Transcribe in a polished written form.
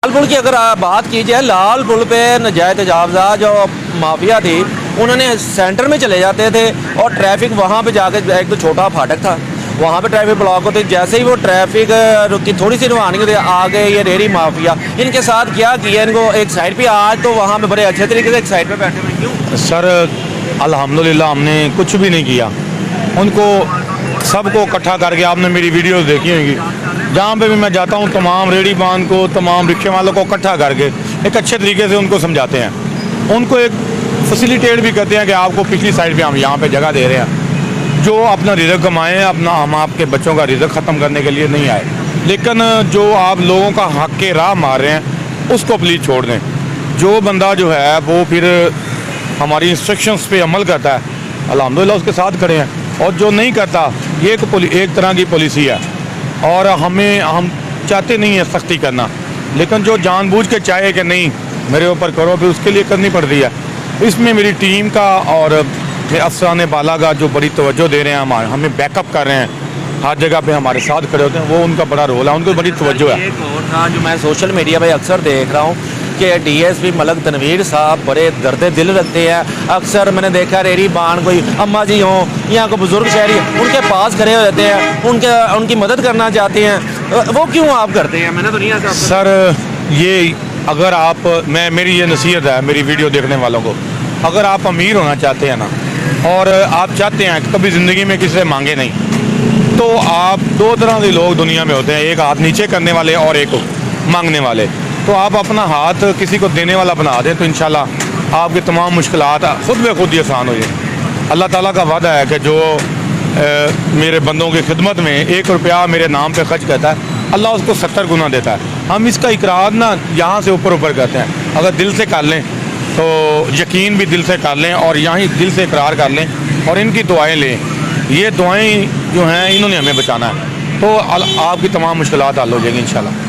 لال پل کی اگر بات کی جائے، لال پل پہ نجائز تجاوزہ جو مافیا تھی انہوں نے سینٹر میں چلے جاتے تھے اور ٹریفک وہاں پہ جا کے، ایک تو چھوٹا پھاٹک تھا وہاں پہ ٹریفک بلاک ہوتی، جیسے ہی وہ ٹریفک کی تھوڑی سی روانی ہوتی آگے یہ ریڑھی مافیا ان کے ساتھ کیا ان کو ایک سائڈ پہ، آج تو وہاں پہ بڑے اچھے طریقے سے ایک سائڈ پہ بیٹھے ہوئے. کیوں سر الحمدللہ ہم نے کچھ بھی نہیں کیا، ان کو سب کو اکٹھا کر کے آپ نے میری ویڈیوز دیکھی ہوں گی، جہاں پہ بھی میں جاتا ہوں تمام ریڑھی بان کو، تمام رکشے والوں کو اکٹھا کر کے ایک اچھے طریقے سے ان کو سمجھاتے ہیں، ان کو ایک فیسیلیٹیٹ بھی کرتے ہیں کہ آپ کو پچھلی سائڈ پہ ہم یہاں پہ جگہ دے رہے ہیں، جو اپنا رزق کمائیں، اپنا ہم آپ کے بچوں کا رزق ختم کرنے کے لیے نہیں آئے، لیکن جو آپ لوگوں کا حق کے راہ مار رہے ہیں اس کو پلیز چھوڑ دیں. جو بندہ جو ہے وہ پھر ہماری انسٹرکشنز پہ عمل کرتا ہے الحمدللہ اس کے ساتھ کھڑے ہیں، اور جو نہیں کرتا یہ ایک طرح کی پالیسی ہے، اور ہم چاہتے نہیں ہیں سختی کرنا، لیکن جو جان بوجھ کے چاہے کہ نہیں میرے اوپر کرو پھر اس کے لیے کرنی پڑتی ہے. اس میں میری ٹیم کا اور افسران بالا کا جو بڑی توجہ دے رہے ہیں، ہمیں بیک اپ کر رہے ہیں، ہر جگہ پہ ہمارے ساتھ کھڑے ہوتے ہیں، وہ ان کا بڑا رول ہے، ان کو بڑی توجہ ہے. ایک اور تھا جو میں سوشل میڈیا پہ اکثر دیکھ رہا ہوں کہ ڈی ایس پی ملک تنویر صاحب بڑے درد دل رکھتے ہیں، اکثر میں نے دیکھا ریڑھی بان کوئی اماں جی ہوں یا کوئی بزرگ شہری ان کے پاس کھڑے ہو جاتے ہیں، ان کی مدد کرنا چاہتے ہیں، وہ کیوں آپ کرتے ہیں؟ میں نے تو نہیں ایسا. سر یہ اگر آپ میری یہ نصیحت ہے میری ویڈیو دیکھنے والوں کو، اگر آپ امیر ہونا چاہتے ہیں نا، اور آپ چاہتے ہیں کہ کبھی زندگی میں کسی سے مانگے نہیں، تو آپ دو طرح کے لوگ دنیا میں ہوتے ہیں، ایک ہاتھ نیچے کرنے والے اور ایک مانگنے والے. تو آپ اپنا ہاتھ کسی کو دینے والا بنا دیں تو انشاءاللہ آپ کی تمام مشکلات خود بے خود ہی آسان ہو جائیں. اللہ تعالیٰ کا وعدہ ہے کہ جو میرے بندوں کی خدمت میں 1 روپیہ میرے نام پہ خرچ کرتا ہے اللہ اس کو 70 گنا دیتا ہے. ہم اس کا اقرار نا یہاں سے اوپر کرتے ہیں، اگر دل سے کر لیں تو یقین بھی دل سے کر لیں اور یہاں ہی دل سے اقرار کر لیں اور ان کی دعائیں لیں. یہ دعائیں جو ہیں انہوں نے ہمیں بچانا ہے، تو آپ کی تمام مشکلات حل ہو جائیں گی انشاءاللہ.